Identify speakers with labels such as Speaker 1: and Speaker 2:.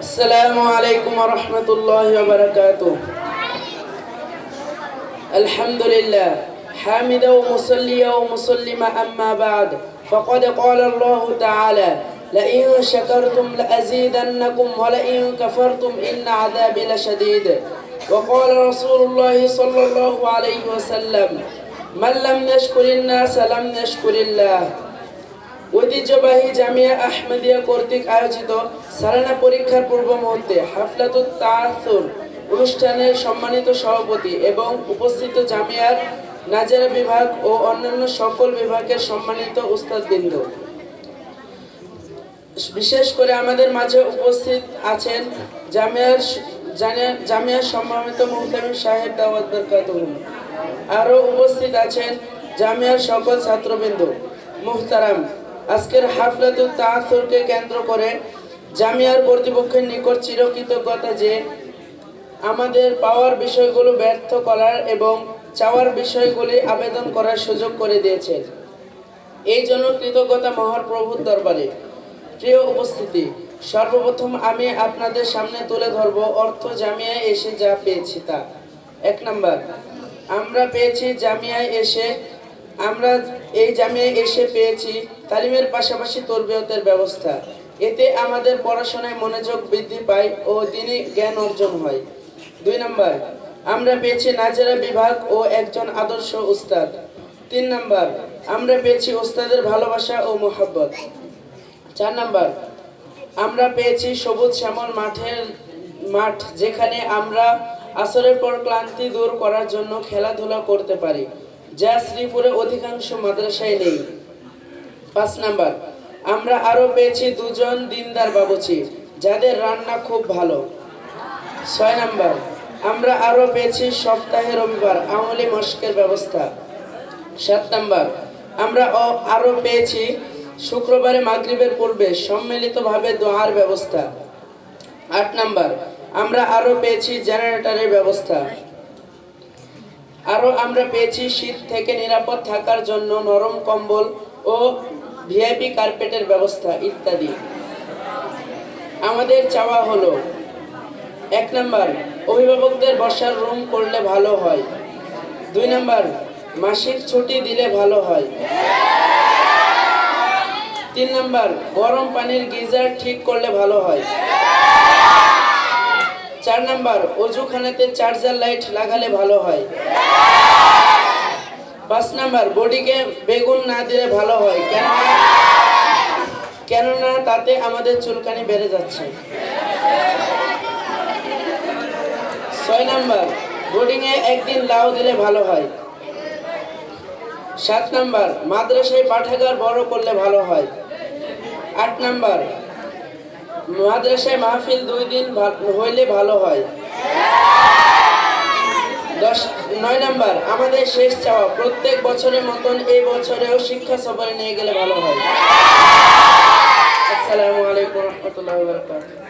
Speaker 1: السلام عليكم ورحمة الله وبركاته. الحمد لله حامدا ومصليا ومسلما أما بعد فقد قال الله تعالى لئن شكرتم لأزيدنكم ولئن كفرتم إن عذابي لشديد. وقال رسول الله صلى الله عليه وسلم من لم يشكر الناس لم يشكر الله. ঐতিহ্যবাহী জামিয়া আহমদিয়া কর্তৃক আয়োজিত সালানা পরীক্ষার পূর্ব মুহূর্তে হাফলাতুত তাআসসুর অনুষ্ঠানের সম্মানিত সভাপতি এবং উপস্থিত জামিয়ার নাজেরা বিভাগ ও অন্যান্য সকল বিভাগের সম্মানিত উস্তাদবৃন্দ, বিশেষ করে আমাদের মাঝে উপস্থিত আছেন জামিয়ার সম্মানিত মুহতামিম সাহেব দাওয়াত বরকাতুহু। আরও উপস্থিত আছেন জামিয়ার সকল ছাত্রবৃন্দ মুহতারাম। আজকের হাফলাতুত তাআসসুরকে কেন্দ্র করে জামিয়ার কর্তৃপক্ষের নিকট চিরকৃতজ্ঞতা যে আমাদের পাওয়ার বিষয়গুলো ব্যর্থ করার এবং চাওয়ার বিষয়গুলি আবেদন করার সুযোগ করে দিয়েছে। এই জন্য কৃতজ্ঞতা মহাপ্রভুর দরবারে। প্রিয় উপস্থিতি, সর্বপ্রথম আমি আপনাদের সামনে তুলে ধরব অর্থ জামিয়ায় এসে যা পেয়েছি তা। 1 নাম্বার, আমরা এই জামিয়ায় এসে পেয়েছি তালিমের পাশাপাশি তরবিয়তের ব্যবস্থা। এতে আমাদের পড়াশোনায় মনোযোগ বৃদ্ধি পায় ও দ্বীনি জ্ঞান অর্জন হয়। 2 নাম্বার, আমরা পেয়েছি নাজেরা বিভাগ ও একজন আদর্শ উস্তাদ। 3 নাম্বার, আমরা পেয়েছি উস্তাদের ভালোবাসা ও মোহাব্বত। 4 নাম্বার, আমরা পেয়েছি সবুজ শ্যামল মাঠ, যেখানে আমরা আসরের পর ক্লান্তি দূর করার জন্য খেলাধুলা করতে পারি, যা শ্রীপুরে অধিকাংশ মাদ্রাসায় নেই। 5 নাম্বার, আমরা আরো পেয়েছি 2 জন দিনদার বাবুচি, যাদের রান্না খুব ভালো। 6 নাম্বার, আমরা আরো পেয়েছি সপ্তাহে রবিবার আমলি মশকের ব্যবস্থা। 7 নাম্বার, আমরা আরো পেয়েছি শুক্রবারে মাগরিবের পূর্বে সম্মিলিতভাবে দোয়ার ব্যবস্থা। 8 নাম্বার, আমরা আরো পেয়েছি জেনারেটরের ব্যবস্থা। আমরা পেয়েছি শীত থেকে নিরাপদ থাকার জন্য নরম কম্বল ও ভিআইপি কার্পেটের ব্যবস্থা ইত্যাদি। আমাদের চাওয়া হলো 1 নাম্বার, অভিভাবকদের বসার রুম করলে ভালো হয়। 2 নাম্বার, মাসিক ছুটি দিলে ভালো হয়। 3 নাম্বার, গরম পানির গিজার ঠিক করলে ভালো হয়। 4 নাম্বার, অজুখানাতে চার্জার লাইট লাগালে ভালো হয়। 5 নাম্বার, বডিকে বেগুন না দিলে ভালো হয়, কেননা তাতে আমাদের চুলকানি বেড়ে যাচ্ছে। 6 নাম্বার, বোর্ডিংয়ে একদিন লাউ দিলে ভালো হয়। 7 নাম্বার, মাদ্রাসায় পাঠাগার বড় করলে ভালো হয়। 8 নাম্বার, মাদ্রাসায় মাহফিল 2 দিন হইলে ভালো হয়। 9 নাম্বার, আমাদের শেষ চাওয়া প্রত্যেক বছরের মতন এই বছরেও শিক্ষা সফরে নিয়ে গেলে ভালো হয়। আসসালামু আলাইকুম ওয়া রাহমাতুল্লাহি ওয়া বারাকাতুহু।